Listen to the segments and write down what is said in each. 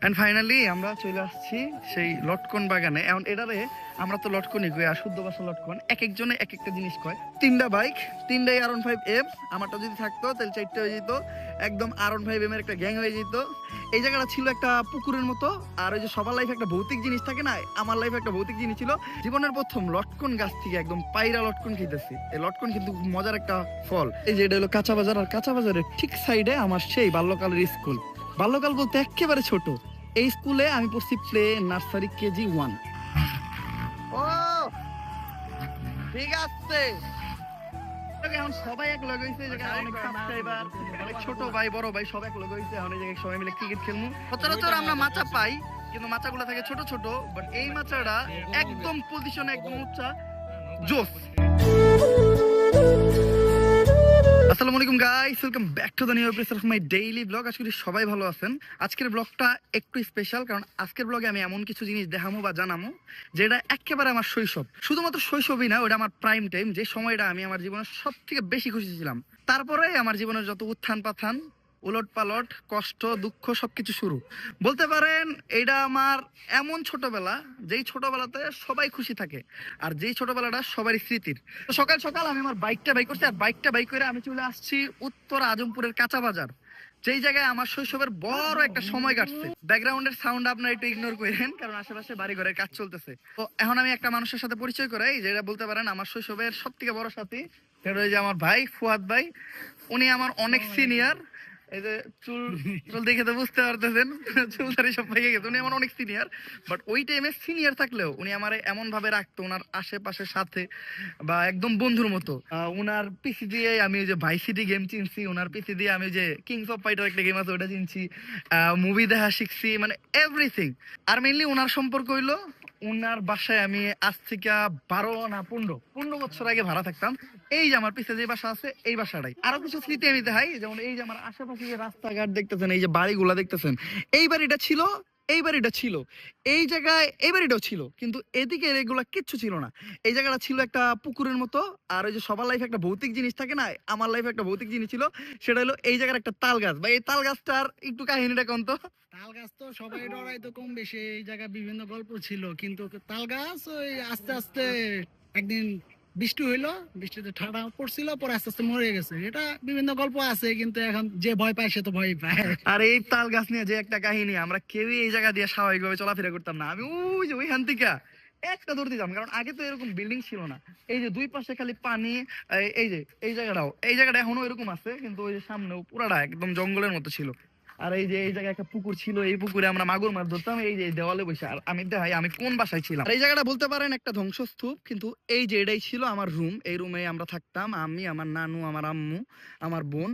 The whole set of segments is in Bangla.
এন্ড ফাইনালি আমরা চলে আসছি সেই লটকন বাগানে। এখন এটারে আমরা তো লটকনই কই, আর শুদ্ধ ভাষা লটকন। এক একজনে এক একটা জিনিস কয়। তিনটা বাইক, তিনটাই R15M। আমারটা যদি থাকতো তাহলে চারটে হয়ে যেত, একদম R15M এর একটা গ্যাং হয়ে যেত। এই জায়গাটা ছিল একটা পুকুরের মতো। আর ওই যে সবার লাইফে একটা ভৌতিক জিনিস থাকে না, আমার লাইফে একটা ভৌতিক জিনিস ছিল। জীবনের প্রথম লটকন গাছ থেকে একদম পায়রা লটকন খেতেছি। এই লটকন কিন্তু খুব মজার একটা ফল। এই যে এটা হলো কাঁচা বাজার, আর কাঁচা বাজারের ঠিক সাইডে আমার সেই বাল্যকালের স্কুল। বাল্যকাল বলতে একেবারে ছোট। এই স্কুলে আমি পড়ছি প্লে নার্সারি KG1। ও ঠিক আছে, এখন সবাই এক লগে হইছে, অনেক সাবস্ক্রাইবার, অনেক ছোট ভাই বড় ভাই সব এক লগে হইছে। এখন এই জায়গায় সবাই মিলে ক্রিকেট খেলমু। সচরাচর আমরা মাচা পাই, কিন্তু মাচাগুলো থাকে ছোট ছোট। বাট এই মাচাটা একদম পজিশনে, একদম উচ্চা, জোস। আসসালামু আলাইকুম guys, welcome back to the new episode of my daily blog. আশা করি সবাই ভালো আছেন। আজকের ব্লগটা একটু স্পেশাল, কারণ আজকের ব্লগে আমি এমন কিছু জিনিস দেখামো বা জানামো যেটা একেবারে আমার শৈশব। শুধুমাত্র শৈশবই না, ওটা আমার প্রাইম টাইম, যে সময়টা আমি আমার জীবনের সব থেকে বেশি খুশি ছিলাম। তারপরে আমার জীবনের যত উত্থান পাথান, উলট পালট, কষ্ট দুঃখ সবকিছু শুরু বলতে পারেন। এটা আমার এমন ছোটবেলা, যেই ছোটবেলাতে সবাই খুশি থাকে, আর যেই ছোটবেলাটা সবারই স্মৃতির। তো সকাল সকাল আমি আমার বাইকটা বাইক করছি, আর বাইকটা বাইক করে আমি চলে আসছি উত্তর আজমপুরের কাঁচা বাজার, যেই জায়গায় আমার শৈশবের বড় একটা সময় কাটছে। ব্যাকগ্রাউন্ডের সাউন্ড আপনারা একটু ইগনোর করেন, কারণ আশেপাশে বাড়ি ঘরের কাজ চলতেছে। তো এখন আমি একটা মানুষের সাথে পরিচয় করাই, যেটা বলতে পারেন আমার শৈশবের সব থেকে বড় সাথী। সেটা ওই যে আমার ভাই ফুয়াদ ভাই। উনি আমার অনেক সিনিয়র। এই যে চুল চুল দেখে তো বুঝতে পারতেছেন, চুল দাড়ি সব পেকে গেছে। উনি আমার অনেক সিনিয়র, বাট ওই টাইমে সিনিয়র থাকলেও উনি আমার এমন ভাবে রাখতো, ওনার আশেপাশের সাথে বা একদম বন্ধুর মতো। ওনার পিসি দিয়ে আমি ওই যে ভাই সিটি গেম চিনছি, ওনার পিসি দিয়ে আমি ওই যে কিংস অফ ফাইটার একটা গেম আছে ওটা চিনছি, মুভি দেখা শিখছি, মানে এভরিথিং। আর মেইনলি ওনার সম্পর্ক হইলো, উনার বাসায় আমি আজ থেকে 12 না 15 বছর আগে ভাড়া থাকতাম। এই যে আমার পিছনে যে বাসা আছে, এই বাসাটাই। আরো কিছু স্মৃতি আমি দেখাই, যেমন এই যে আমার আশেপাশে যে রাস্তাঘাট দেখতেছেন, এই যে বাড়িগুলা দেখতেছেন, এই বাড়িটা ছিল, এই বাড়িটা ছিল, এই জায়গায় এই বাড়িটাও ছিল, কিন্তু এদিকে এগুলা কিচ্ছু ছিল না। এই জায়গাটা ছিল একটা পুকুরের মতো। আর ওই যে সবার লাইফে একটা ভৌতিক জিনিস থাকে না, আমার লাইফে একটা ভৌতিক জিনিস ছিল। সেটা হলো এই জায়গার একটা তাল গাছ। বা এই তাল গাছটার একটু কাহিনীটা কোন তো। তাল গাছ তো সবাই ডরাইতো কম বেশি, এই জায়গায় বিভিন্ন গল্প ছিল, কিন্তু তাল গাছ ওই আস্তে আস্তে একদিন বৃষ্টি হইলো, বৃষ্টিতে ঠাডা পড়ছিল, পরে আস্তে আস্তে মরে গেছে। এটা বিভিন্ন গল্প আছে, কিন্তু এখন যে ভয় পায় সে তো ভয় পায়। আর এই তাল গাছ নিয়ে যে একটা কাহিনী, আমরা কেউই এই জায়গা দিয়ে স্বাভাবিকভাবে চলাফেরা করতাম না। আমি ওই যে ওইখান থেকে একটা দৌড় দিতাম, কারণ আগে তো এরকম বিল্ডিং ছিল না। এই যে দুই পাশে খালি পানি। এই যে এই জায়গাটা এখনো এরকম আছে, কিন্তু ওই যে সামনেও পুরাটা একদম জঙ্গলের মতো ছিল। আর এই যে এই জায়গায় একটা পুকুর ছিল, এই পুকুরে আমরা মাগুর মাছ ধরতাম, এই যে দেওয়ালে বসে। আর আমি দেখাই আমি কোন বাসায় ছিলাম। আর এই জায়গাটা বলতে পারেন একটা ধ্বংসস্তূপ, কিন্তু এই যে এটাই ছিল আমার রুম। এই রুমে আমরা থাকতাম, আমি, আমার নানু, আমার আম্মু, আমার বোন।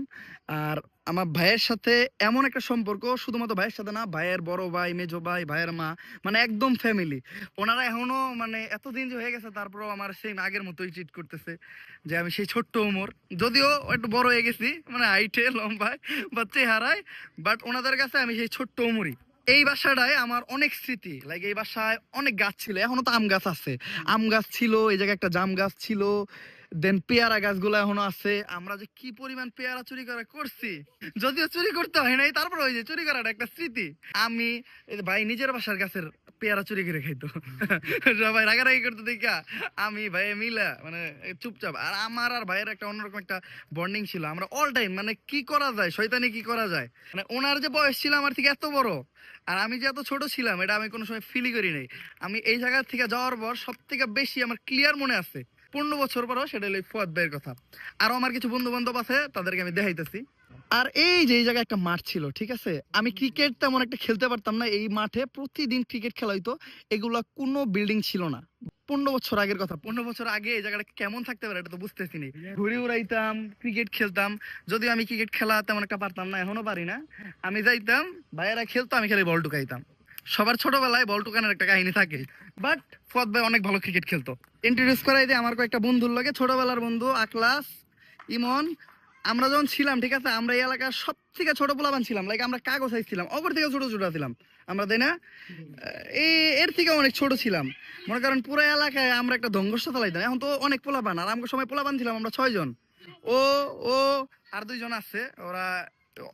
আর আমার ভাইয়ের সাথে এমন একটা সম্পর্ক, শুধুমাত্র ভাইয়ের সাথে না, ভাইয়ের বড় ভাই, মেজো ভাই, ভাইয়ের মা, মানে একদম ফ্যামিলি। ওনারা এখনো মানে এতদিন যে হয়ে গেছে, তারপরেও আমার সেই আগের মতোই ট্রিট করতেছে, যে আমি সেই ছোট্ট উমর। যদিও একটু বড় হয়ে গেছি, মানে হাইটে লম্বায় বা চেহারায়, বাট ওনাদের কাছে আমি সেই ছোট্ট উমরই। এই বাসাটায় আমার অনেক স্মৃতি। লাইক এই বাসায় অনেক গাছ ছিল, এখনো তো আম গাছ আছে। আম গাছ ছিল, এই জায়গায় একটা জাম গাছ ছিল, দেন পেয়ারা গাছগুলো এখনো আছে। আমরা যে কি পরিমাণ পেয়ারা চুরি করা করছি, যদিও চুরি করতে হয় নাই, তারপর ওই যে চুরি করাটা একটা স্মৃতি। আমি এই যে ভাই নিজের বাসার গাছের পেয়ারা চুরি করে খাইতো, সবাই রাগারাগি করতে দেখা আমি ভাই মিলা মানে চুপচাপ। আর আমার আর ভাইয়ের একটা অন্যরকম একটা বন্ডিং ছিল। আমরা অল টাইম মানে কি করা যায়, শয়তানি কি করা যায়, মানে ওনার যে বয়স ছিল আমার থেকে এত বড়, আর আমি যে এত ছোট ছিলাম, এটা আমি কোনো সময় ফিলই করি নাই। আমি এই জায়গা থেকে যাওয়ার পর সব থেকে বেশি আমার ক্লিয়ার মনে আছে 15 বছর পরও, সেটা হলো ফুয়াদ ভাইয়ের কথা। আরো আমার কিছু বন্ধু বান্ধব আছে, তাদেরকে আমি দেখাইতেছি। আর এই যে এই জায়গায় একটা মাঠ ছিল, ঠিক আছে। আমি ক্রিকেট তেমন একটা খেলতে পারতাম না। এই মাঠে প্রতিদিন ক্রিকেট খেলা হইতো। এগুলা কোনো বিল্ডিং ছিল না। 15 বছর আগের কথা। 15 বছর আগে এই জায়গাটা কেমন থাকতে পারে এটা তো বুঝতেছি নি। ঘুরে উড়াইতাম, ক্রিকেট খেলতাম। যদিও আমি ক্রিকেট খেলা তেমন একটা পারতাম না, এখনো পারি না। আমি যাইতাম, ভাইয়েরা খেলতো, আমি খালি বল টুকাইতাম। সবার ছোটবেলায় বল টুকানোর একটা কাহিনী থাকে, বাট ফুয়াদ ভাই অনেক ভালো ক্রিকেট খেলতো। ইন্ট্রোডিউস করাই দিয়ে আমার কয়েকটা বন্ধুর লাগে, ছোটবেলার বন্ধু আখলাস, ইমন। আমরা যখন ছিলাম, ঠিক আছে, আমরা এই এলাকার সব থেকে ছোট পোলাপান ছিলাম। লাইক আমরা কাগজ সাইজ ছিলাম, অপর থেকে ছোট ছোট ছিলাম আমরা, তাই না? এর থেকে অনেক ছোট ছিলাম। মনে করেন পুরো এলাকায় আমরা একটা ধ্বংস চালাইতাম। এখন তো অনেক পোলাপান, আর আমার সময় পোলাপান ছিলাম আমরা 6 জন। ও ও আর 2 জন আছে, ওরা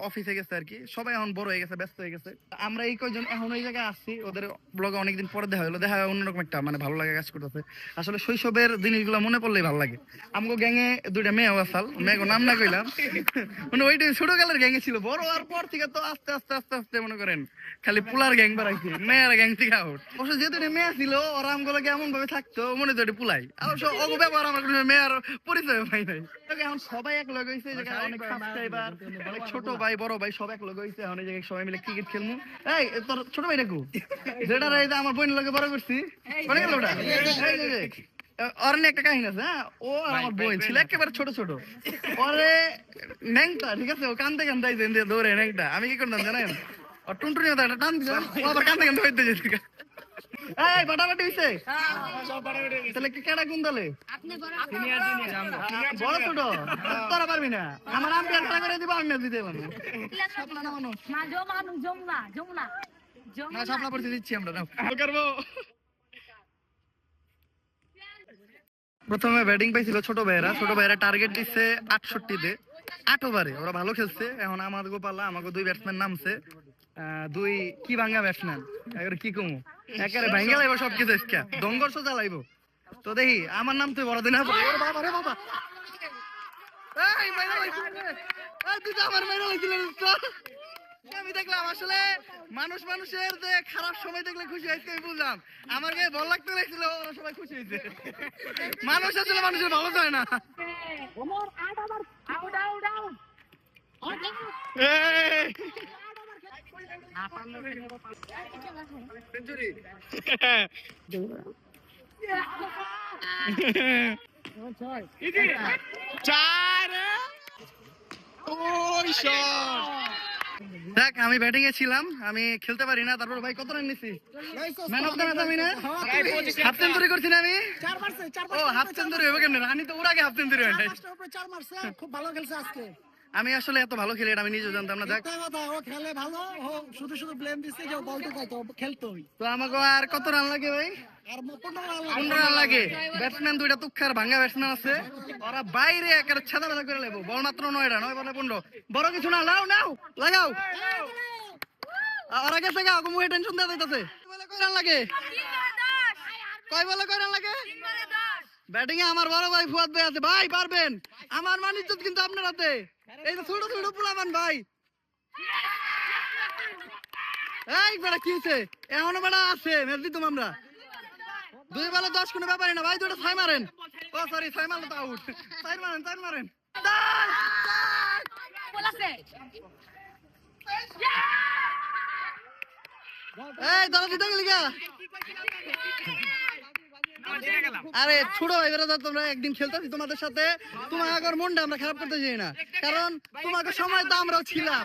অফিসে গেছে আর কি, সবাই এখন বড় হয়ে গেছে, ব্যস্ত হয়ে গেছে। আমরা এই কয়জন এখন ওই জায়গায় আসছি, ওদের ব্লগে অনেকদিন পরে দেখা হলো, দেখা অন্যরকম একটা মানে ভালো লাগে কাজ করতেছে। আসলে শৈশবের জিনিসগুলো মনে পড়লেই ভালো লাগে। আমগো গ্যাংয়ে দুইটা মেয়ে আসাল, মেয়েগো নাম না কইলাম, মানে ওইটা ছোট কালের গ্যাংয়ে ছিল, বড় আর পর থেকে তো আস্তে আস্তে আস্তে আস্তে মনে করেন খালি পুলার গ্যাং বাড়াইছে, মেয়ের গ্যাং থেকে আউট। অবশ্য যেহেতু মেয়ে ছিল, ওরা আমগুলোকে এমন ভাবে থাকতো মনে তো পুলাই, অবশ্য অগ ব্যবহার আমার কোনো মেয়ের পরিচয় পাই নাই। এখন সবাই এক লগে হইছে, অনেক সাবস্ক্রাইবার, অনেক ছোট ভাই বড় ভাই সব এক লগে হইছে। এখন এই জায়গায় সবাই মিলে ক্রিকেট খেলমু। এই তোর ছোট ভাই রাখু, যেটা রে আমার বোনের লগে বড় করছি, মনে গেল ওটা? ওর নিয়ে একটা কাহিনী আছে। হ্যাঁ, ও আর আমার বোন ছিল একেবারে ছোট ছোট, ওরে ন্যাংটা, ঠিক আছে, ও কান্দে কান্দে আইছে দৌড়ে ন্যাংটা। আমি কি করতাম জানেন, ও টুনটুনি মতো একটা টান দিলাম, ও আবার কান্দে কান্দে হইতে যেত। এই বাটাবাটি হইছে, তাহলে কি কেডা কোন দলে? বড় ছোট তোরা পারবি না, আমার আম্পায়ার খেলা করে দিব, আমি দিতে পারবো না। সাপলা পড়তে দিচ্ছি আমরা, করবো। প্রথমে ব্যাটিং পাইছিল ছোট ভাইয়েরা টার্গেট দিচ্ছে 68-তে, 8 ওভারে। ওরা ভালো খেলছে। এখন আমাদের গোপালা, আমাকে 2 ব্যাটসম্যান নামছে, 2 কি ভাঙ্গা ব্যাটসম্যান, একেবারে কি কমু, একেবারে ভাঙ্গা লাইব সবকিছু, দঙ্গর্ষ চালাইব। তো দেখি আমার নাম তুই বড় দিন বাবা রে বাবা, এই মাইরা লাইছিস রে, এই তুই তো আমার মাইরা লাইছিস তো। আমি দেখলাম আসলে মানুষের যে খারাপ সময় দেখলে খুশি হয়েছে, আমি বুঝলাম। আমার গায়ে বল লাগতে লাগছিল, ওরা সবাই খুশি হয়েছে। মানুষ আসলে মানুষের ভালো চায় না। সেঞ্চুরি দেখ, আমি ব্যাটিং এ ছিলাম, আমি খেলতে পারি না। তারপর ভাই কত রান নিছি? ম্যান অফ দ্য ম্যাচ আমি না, হাফ সেঞ্চুরি করছি না আমি। ও হাফ সেঞ্চুরি হবে কেন? রানি তো ওর আগে হাফ সেঞ্চুরি হয় নাই। খুব ভালো খেলছে আজকে। আমি আসলে এত ভালো খেলি এটা আমি নিজেও জানতাম না। দেখ, ও খেলে ভালো, ও শুধু শুধু ব্লেম দিচ্ছে যে বল তো কত খেলতোই। তো আমাকে আর কত রান লাগে ভাই? আর 15 রান লাগে। ব্যাটসম্যান দুইটা তুক্ষার ভাঙ্গা ব্যাটসম্যান আছে, ওরা বাইরে একেবারে ছাদা বাদা করে লেবো। বল মাত্র 9 রান, 9 বলে 15, বড় কিছু না। লাও নাও লাগাও, ওরা গেছে গা, মুখে টেনশন দেওয়া যাইতেছে। কয় রান লাগে? কয় বলে কয় রান লাগে? ব্যাটিং এ আমার বড় ভাই ফুয়াদ ভাই আছে। ভাই পারবেন, আমার মান ইজ্জত কিন্তু আপনার হাতে। এই যে ছোট ছোট পোলাপান ভাই, এই বেটা কি হইছে? এখনো বেটা আছে, ম্যাচ দিতাম আমরা। 2 বলে 10 কোনো ব্যাপারই না ভাই, দুটো 6 মারেন। ও সরি, 6 মারলে তো আউট। 4 মারেন, 4 মারেন। এই দল দিতে গেলি গা। আরে ছোট ভাই বেড়া, তোমরা একদিন খেলতেছি তোমাদের সাথে, তোমার মনটা আমরা খারাপ করতে চাই না, কারণ তোমাকে সময় তো আমরাও ছিলাম,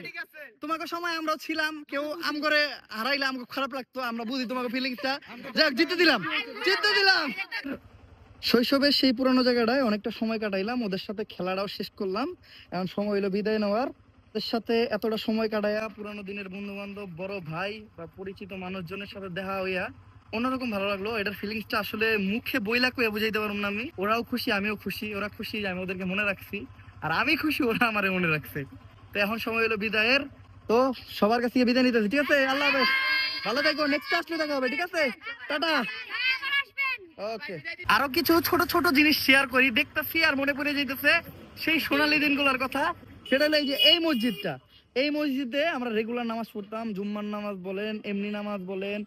তোমাকে সময় আমরাও ছিলাম। কেউ আম করে হারাইলে আমাকে খারাপ লাগতো, আমরা বুঝি তোমাকে ফিলিংসটা। যাক, জিতে দিলাম। শৈশবের সেই পুরানো জায়গাটায় অনেকটা সময় কাটাইলাম, ওদের সাথে খেলাটাও শেষ করলাম। এখন সময় হলো বিদায় নেওয়ার। ওদের সাথে এতটা সময় কাটাইয়া, পুরানো দিনের বন্ধু বান্ধব, বড় ভাই বা পরিচিত মানুষজনের সাথে দেখা হইয়া অন্যরকম ভালো লাগলো। এটার ফিলিংসটা আসলে মুখে বইলা কইয়া বুঝাইতে পারবো না আমি। ওরাও খুশি, আমিও খুশি। ওরা খুশি আমি ওদেরকে মনে রাখছি, আর আমি খুশি ওরা আমারে মনে রাখছে। তো এখন সময় হলো বিদায়ের। তো সবার কাছে বিদায় নিতেছি, ঠিক আছে? আল্লাহ হাফেজ, ভালো থাকো, নেক্সট আসলে দেখা হবে, ঠিক আছে? টাটা। ওকে, আরো কিছু ছোট ছোট জিনিস শেয়ার করি। দেখতেছি আর মনে পড়ে যাইতেছে সেই সোনালী দিনগুলোর কথা। সেটা হলো এই যে এই মসজিদটা, এই মসজিদে আমরা রেগুলার নামাজ পড়তাম। জুম্মার নামাজ বলেন, এমনি নামাজ বলেন,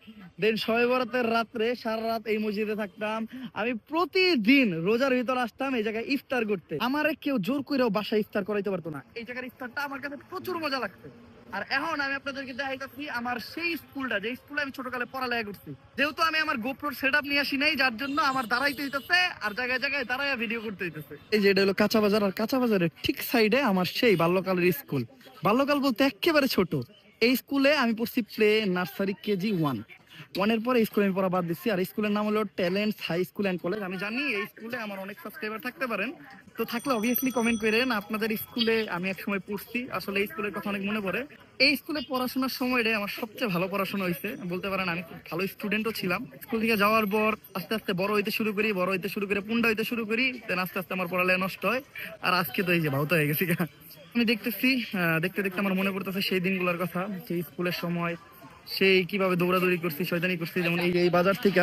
দেন শবে বরাতের রাত্রে সারা রাত এই মসজিদে থাকতাম। আমি প্রতিদিন রোজার ভিতর আসতাম এই জায়গায় ইফতার করতে। আমারে কেউ জোর করেও বাসায় ইফতার করাইতে পারতো না। এই জায়গার ইফতারটা আমার কাছে প্রচুর মজা লাগতো। আর এখন আমি আপনাদেরকে দেখাইতেছি আমার সেই স্কুলটা, যে স্কুলে আমি ছোটকালে পড়ালেখা করছি। যেহেতু আমি আমার গোপ্রোর সেটআপ নিয়ে আসি নাই, যার জন্য আমার দাঁড়াইতে হইতেছে আর জায়গায় জায়গায় দাঁড়াইয়া ভিডিও করতে হইতেছে। এই যে এটা হলো কাঁচা বাজার, আর কাঁচা বাজারের ঠিক সাইডে আমার সেই বাল্যকালের স্কুল। বাল্যকাল বলতে একেবারে ছোট। এই স্কুলে আমি পড়ছি প্লে, নার্সারি, কেজি 1। ওয়ানের পরে স্কুলে পড়া বাদ দিচ্ছি, আর স্কুলের নাম হলো talents high school and college. আমি জানি এই স্কুলে আমার অনেক সাবস্ক্রাইবার থাকতে পারেন, তো থাকলে অবভিয়াসলি কমেন্ট করেন আপনাদের স্কুলে আমি এক সময় পড়ছি। আসলে এই স্কুলের কথা অনেক মনে পড়ে। এই স্কুলে পড়াশোনার সময়টাই আমার সবচেয়ে ভালো পড়াশোনা হয়েছে বলতে পারেন। আমি খুব ভালো স্টুডেন্টও ছিলাম। স্কুল থেকে যাওয়ার পর আস্তে আস্তে বড় হইতে শুরু করে পুন্ডা হইতে শুরু করি, দেন আস্তে আস্তে আমার পড়ালেখা নষ্ট হয়। আর আজকে তো এই যে ভাউত হয়ে গেছি। আমি দেখতেছি দেখতে দেখতে আমার মনে পড়তেছে সেই দিনগুলোর কথা, সেই স্কুলের সময়, সেই কিভাবে দৌড়াদৌড়ি করছি, শয়তানি করছি। যেমন এই বাজার থেকে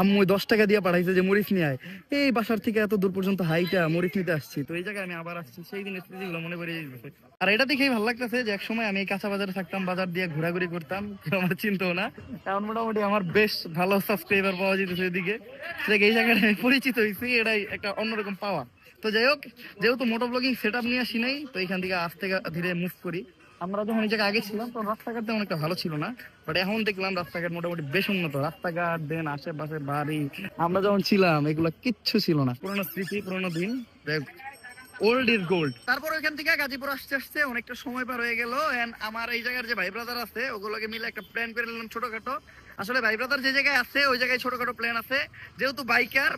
আম্মু 10 টাকা দিয়ে পাঠাইছে যে মরিচ নিয়ে আয়, এই বাসার থেকে এত দূর পর্যন্ত হাইটা মরিচ নিতে আসছি। তো এই জায়গায় আমি আবার আসছি, সেই দিনের স্মৃতিগুলো মনে পড়ে যাচ্ছে। আর এটা দেখেই ভালো লাগতেছে যে এক সময় আমি এই কাঁচা বাজারে থাকতাম, বাজার দিয়ে ঘোরাঘুরি করতাম, কেউ আমার চিন্তাও না। এখন মোটামুটি আমার বেশ ভালো সাবস্ক্রাইবার পাওয়া যেতেছে এদিকে। এই জায়গায় আমি পরিচিত হয়েছি, এটাই একটা অন্যরকম পাওয়া। তো যাই হোক, যেহেতু মোটো ব্লগিং সেট আপ নিয়ে আসি নাই, তো এখান থেকে আস্তে ধীরে মুভ করি। আমরা যখন এই জায়গায় আগে ছিলাম তখন রাস্তাঘাট তেমন একটা ভালো ছিল না, বাট এখন দেখলাম রাস্তাঘাট মোটামুটি বেশ উন্নত। রাস্তাঘাট দেন আশেপাশে বাড়ি, আমরা যখন ছিলাম এগুলো কিচ্ছু ছিল না। পুরোনো স্মৃতি, পুরোনো দিন, ওল্ড ইজ গোল্ড। তারপর ওইখান থেকে গাজীপুর আসতে আসতে অনেকটা সময় পার হয়ে গেল। এন্ড আমার এই জায়গার যে ভাই ব্রাদার আছে ওগুলোকে মিলে একটা প্ল্যান করে নিলাম ছোটখাটো। আসলে ভাই ব্রাদার যে জায়গায় আছে ওই জায়গায় ছোটখাটো প্ল্যান আছে। যেহেতু বাইকার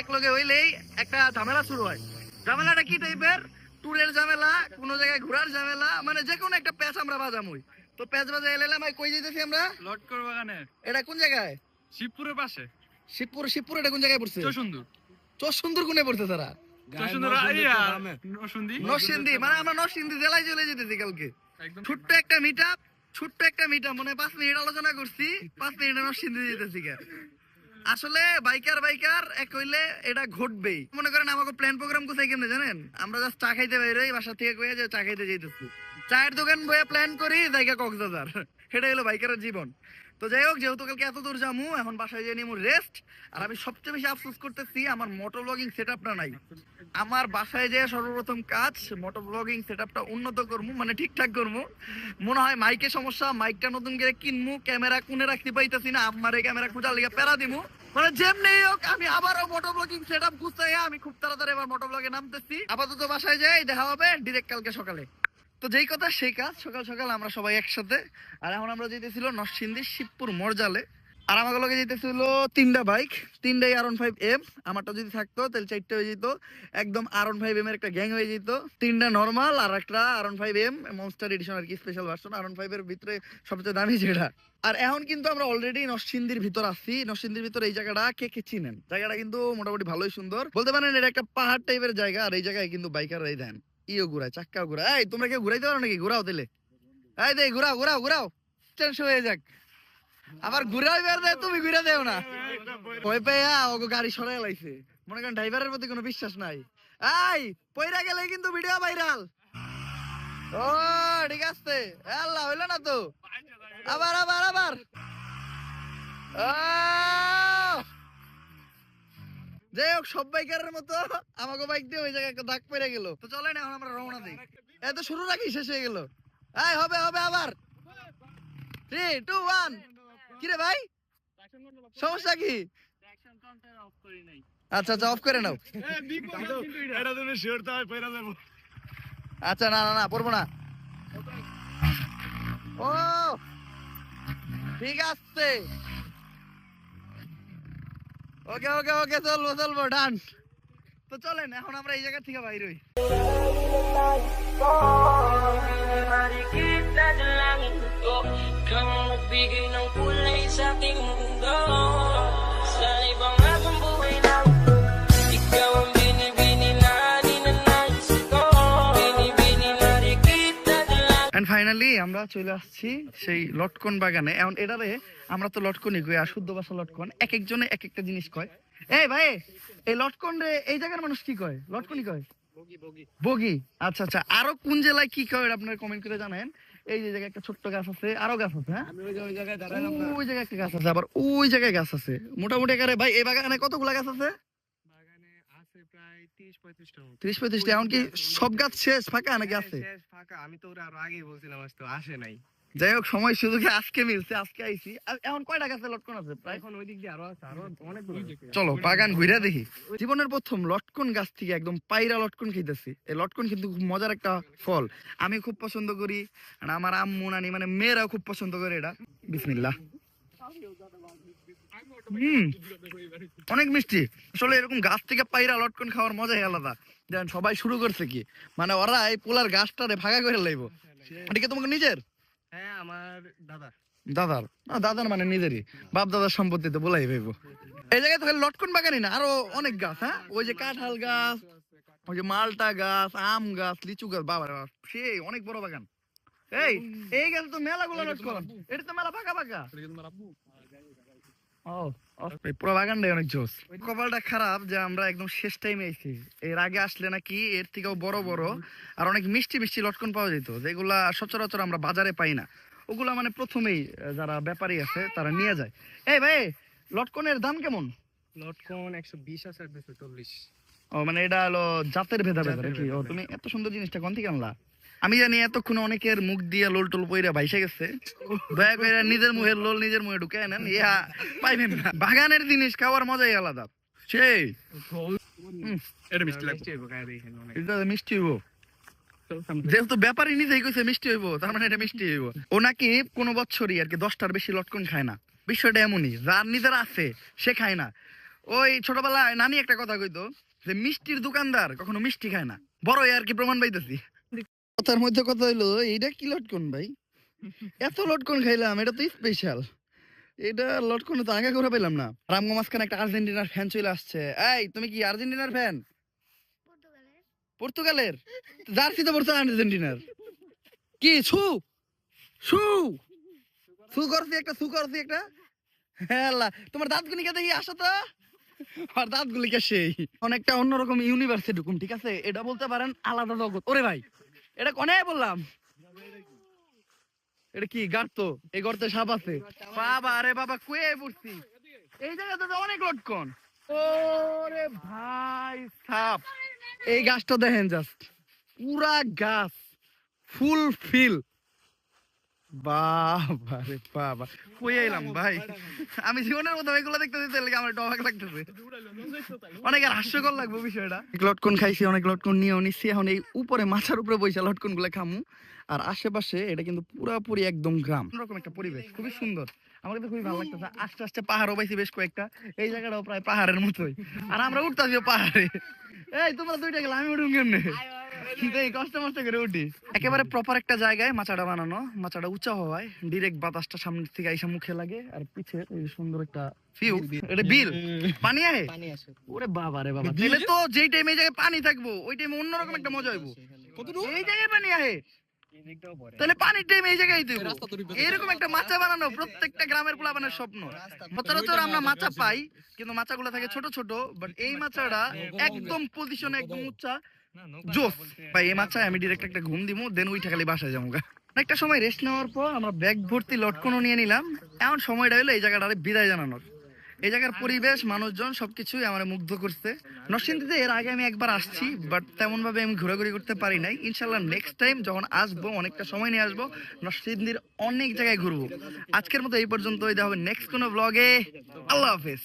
এক লগে হইলেই একটা ঝামেলা শুরু হয়। ঝামেলাটা কি টাইপের? ট্যুরের ঝামেলা, কোন জায়গায় ঘোরার ঝামেলা, মানে যে কোনো একটা প্যাচ আমরা বাজামই। তো প্যাচ বাজা এলাম, কই যাইতেছি আমরা? লটকর বাগানে। এটা কোন জায়গায়? শিবপুরের পাশে। শিবপুর এটা কোন জায়গায় পড়ছে? চৌসুন্দর কোনে পড়ছে তারা? নরসিংদী, মানে আমরা নরসিংদী জেলায় চলে যেতেছি কালকে। ছোট্ট একটা মিট আপ, মানে 5 মিনিট আলোচনা করছি, 5 মিনিটে নরসিংদী যেতেছি। আসলে বাইকার এক হইলে এটা ঘটবেই। মনে করেন আমাকে প্ল্যান প্রোগ্রাম কোথায় কেমনে জানেন? আমরা জাস্ট চা খাইতে বাইরে বাসা থেকে কইয়া যে চা খাইতে যাইতেছি, চায়ের দোকান বইয়া প্ল্যান করি জায়গা কক্সবাজার। সেটা হলো বাইকারের জীবন। তো যাই হোক, যেহেতু কালকে এত দূর যামু, এখন বাসায় যেয়ে নিমু রেস্ট। আর আমি সবচেয়ে বেশি আফসোস করতেছি আমার মোটো ব্লগিং সেটআপটা নাই। আমার বাসায় যেয়ে সর্বপ্রথম কাজ মোটো ব্লগিং সেটআপটা উন্নত করবো, মানে ঠিকঠাক করবো। মনে হয় মাইকের সমস্যা, মাইকটা নতুন করে কিনবো, ক্যামেরা কোনে রাখতে পাইতেছি না, আমারে ক্যামেরা খোঁজার লিগে প্যারা দিমু। মানে যেমনি হোক আমি আবারও মোটো ব্লগিং সেটআপ গুছাইয়া আমি খুব তাড়াতাড়ি এবার মোটো ব্লগে নামতেছি। আপাতত বাসায় যাই, দেখা হবে ডিরেক্ট কালকে সকালে। তো যেই কথা সেই কাজ, সকাল সকাল আমরা সবাই একসাথে। আর এখন আমরা যেতেছিল নরসিংদী শিবপুর মরজালে। আর আমাকে লগে যেতেছিল 3টা বাইক, 3টাই R15M। আমারটা যদি থাকতো তাহলে 4টা হয়ে যেত, একদম R15M এর একটা গ্যাং হয়ে যেত। 3টা নর্মাল আর একটা R15M মনস্টার এডিশন আর কি, স্পেশাল ভার্সন। R15 এর ভিতরে সবচেয়ে দামি যেটা। আর এখন কিন্তু আমরা অলরেডি নরসিংদীর ভিতর আছি। নরসিংদীর ভিতর এই জায়গাটা কে কে চিনেন? জায়গাটা কিন্তু মোটামুটি ভালোই সুন্দর, বলতে পারেন এটা একটা পাহাড় টাইপের জায়গা। আর এই জায়গায় কিন্তু বাইকাররা এই দেন ইও ঘুরায়, চাক্কাও ঘুরায়। এই তোমরা কেউ ঘুরাইতে পারো নাকি? ঘুরাও দিলে, এই দে ঘুরাও টেনশন হয়ে যাক। আবার ঘুরাই বের দেয়, তুমি ঘুরে দেও না। ভয় পেয়ে ওকে গাড়ি সরাই লাইছে, মনে করেন ড্রাইভারের প্রতি কোনো বিশ্বাস নাই। এই পয়রা গেলে কিন্তু ভিডিও ভাইরাল। ও ঠিক আছে, আল্লাহ হইলো না তো। আবার যাই হোক, সব বাইকারের মতো আমাকে বাইক দিয়ে ওই জায়গায় একটা দাগ পড়ে গেল। তো চলেন এখন আমরা রওনা দিই। এত শুরু রাখি শেষ হয়ে গেল। এই হবে আবার 3 2 1। কিরে ভাই, সমস্যা কি? আচ্ছা অফ করে নাও। আচ্ছা না পড়বো না। ও ঠিক আছে, ওকে চলবো ডান। তো চলেন এখন আমরা এই জায়গা থেকে বাইর হই। Magbigay ng kulay sa aking mundo. Sa ibang akong buhay lang, ikaw ang binibini na ninanais ko. Binibini na rin kita lang. And finally আমরা চলে আসছি সেই লটকন বাগানে। এখন এটারে আমরা তো লটকনই কই, আর শুদ্ধ ভাষা লটকন। এক একজনে এক একটা জিনিস কয়। এই ভাই, এই লটকন রে এই জায়গার মানুষ কি কয়? লটকনই কয়, বগি। আচ্ছা আরো কোন জেলায় কি কয় আপনারা কমেন্ট করে জানেন। এই যে জায়গায় একটা ছোট্ট গাছ আছে, আরো গাছ আছে। হ্যাঁ ওই জায়গায় একটা গাছ আছে, আবার ওই জায়গায় গাছ আছে। মোটামুটি একারে ভাই এই বাগানে কতগুলা গাছ আছে? বাগানে আছে প্রায় 30-35টা। 30-35টা। এখন কি সব গাছ শেষ, ফাঁকা নাকি আছে? ফাঁকা। আমি তো ওরা আরো আগেই বলছিলাম, আজ তো আসে নাই। যাই হোক, সময় সুযোগে আজকে মিলছে, আজকে আইছি। এখন কয়টা গাছে লটকন আছে প্রায়? এখন ওই দিক দিয়ে আরো আছে, আরো অনেকগুলো। চলো বাগান ঘুরে দেখি। জীবনের প্রথম লটকন গাছ থেকে একদম পায়রা লটকন খেতেছি। এই লটকন কিন্তু খুব মজার একটা ফল, আমি খুব পছন্দ করি, আর আমার আম্মু নানি মানে মেয়েরাও খুব পছন্দ করে এটা। বিসমিল্লাহ। অনেক মিষ্টি। আসলে এরকম গাছ থেকে পাইরা লটকন খাওয়ার মজাই আলাদা। দেখেন সবাই শুরু করছে কি, মানে ওরা এই পোলার গাছটারে ভাগা করে লাইবো। এটা কি তোমাকে নিজের? হ্যাঁ আমার দাদা। দাদার? না, দাদার মানে নিজেরই, বাপ দাদার সম্পত্তিতে বলাই ভাইবো। এই জায়গায় তো খালি লটকন বাগানই না, আরো অনেক গাছ। হ্যাঁ, ওই যে কাঁঠাল গাছ, ওই যে মালটা গাছ, আম গাছ, লিচু গাছ, বাবা সেই অনেক বড় বাগান। এই গাছ তো মেলা গুলো লটকন, এটা তো মেলা পাকা পাকা। ও এই পুরো বাগানটাই অনেক জোস। কপালটা খারাপ যে আমরা একদম শেষ টাইমে আইছি। এর আগে আসলে নাকি এর থেকেও বড় বড় আর অনেক মিষ্টি মিষ্টি লটকন পাওয়া যেত, যেগুলা সচরাচর আমরা বাজারে পাই না। ওগুলা মানে প্রথমেই যারা ব্যাপারী আছে তারা নিয়ে যায়। এই ভাই, লটকনের দাম কেমন? লটকন 120 আছে আর 240। ও মানে এটা হলো জাতের ভেদা ভেদা জাতের নাকি? ও ভেদা। তুমি এত সুন্দর জিনিসটা কোন থেকে আনলা? আমি জানি এতক্ষণ অনেকের মুখ দিয়ে লোল টোল পইরা ভাইসে গেছে। দয়া করে নিজের মুখের লোল নিজের মুখে ঢুকে নেন, ইয়া পাইবেন না। বাগানের জিনিস খাওয়ার মজাই আলাদা। সেই এটা মিষ্টি লাগবে। মিষ্টি হইবো গায়ে দেখেন অনেক। এটা মিষ্টি হইব, যেহেতু ব্যাপারী নিজেই কইছে মিষ্টি হইব, তার মানে এটা মিষ্টি হইব। ও নাকি কোনো বছরই আর কি 10টার বেশি লটকন খায় না। বিষয়টা এমনই, যার নিজের আছে সে খায় না। ওই ছোটবেলায় নানি একটা কথা কইতো যে মিষ্টির দোকানদার কখনো মিষ্টি খায় না। বড় আর কি প্রমাণ পাইতেছি। কথার মধ্যে কথা হইলো, এইটা কি লটকন ভাই? এত লটকন খাইলাম, এটা তো স্পেশাল। এটা লটকন তো আগে করে পেলাম না। রামগো মাঝখানে একটা আর্জেন্টিনার ফ্যান চলে আসছে। এই তুমি কি আর্জেন্টিনার ফ্যান? পর্তুগালের? জার্সি তো পড়ছে আর্জেন্টিনার। কি ছু ছু ছু করছি একটা, ছু করছি একটা। হেলা তোমার দাঁতগুলি কে দেখি, আসো তো। আর দাঁতগুলি কে সেই অনেকটা অন্যরকম ইউনিভার্সে ঢুকুম, ঠিক আছে? এটা বলতে পারেন আলাদা জগৎ। ওরে ভাই, এটা কনে বললাম? এটা কি গর্ত? এই গর্তে সাপ আছে? বাবা আরে বাবা, কুয়ে পড়ছি। এই জায়গাতে তো অনেক লটকন। ওরে ভাই সাপ, এই গাছটা দেখেন জাস্ট, পুরা গাছ ফুল ফিল। বাবা রে বাবা, কই আইলাম ভাই। আমি জীবনের মতো এগুলো দেখতে দিতে আমার একটু অবাক লাগতেছে। অনেক আর হাস্যকর লাগবে বিষয়টা। লটকন খাইছি, অনেক লটকন নিয়েও নিচ্ছি। এখন এই উপরে মাথার উপরে বসে লটকন গুলা খামু। আর আশেপাশে এটা কিন্তু পুরাপুরি একদম গ্রাম, অন্যরকম একটা পরিবেশ, খুবই সুন্দর। আমার কিন্তু খুবই ভালো লাগতেছে। আস্তে আস্তে পাহাড়ও পাইছি বেশ কয়েকটা। এই জায়গাটাও প্রায় পাহাড়ের মতোই, আর আমরা উঠতেছি পাহাড়ে। এই তোমরা দুইটা গেলে আমি উঠুন কেমনে? এই কষ্ট মষ্ট করে উঠি। একেবারে প্রপার একটা জায়গায় মাচাটা বানানো, মাচাটা উঁচা হওয়ায় ডিরেক্ট বাতাসটা সামনে থেকে আইসা মুখে লাগে। আর পিছে এই সুন্দর একটা ভিউ। এটা বিল পানি আহে? ওরে বাবা রে বাবা, তাহলে তো যেই টাইমে এই জায়গায় পানি থাকবো ওই টাইমে অন্যরকম একটা মজা হইব। এই জায়গায় পানি আহে, তাহলে পানির টাইমে এই জায়গায় দেবো। এরকম একটা মাচা বানানো প্রত্যেকটা গ্রামের পোলাপানের স্বপ্ন। সচরাচর আমরা মাচা পাই, কিন্তু মাচাগুলো থাকে ছোট ছোট। বাট এই মাচাটা একদম পজিশনে একদম উচ্চা, জোস ভাই। এই মাচায় আমি ডিরেক্ট একটা ঘুম দিমু, দেন উইঠা খালি বাসায় যাবো। একটা সময় রেস্ট নেওয়ার পর আমরা ব্যাগ ভর্তি লটকনও নিয়ে নিলাম। এমন সময়টা হলো এই জায়গাটারে বিদায় জানানোর। এই জায়গার পরিবেশ, মানুষজন, সবকিছুই আমার মুগ্ধ করছে। নরসিংদীতে এর আগে আমি একবার আসছি, বাট তেমন ভাবে আমি ঘোরাঘুরি করতে পারি নাই। ইনশাল্লাহ নেক্সট টাইম যখন আসবো, অনেকটা সময় নিয়ে আসবো, নরসিংদীর অনেক জায়গায় ঘুরবো। আজকের মতো এই পর্যন্তই, দেখা হবে নেক্সট কোনো ব্লগে। আল্লাহ হাফেজ।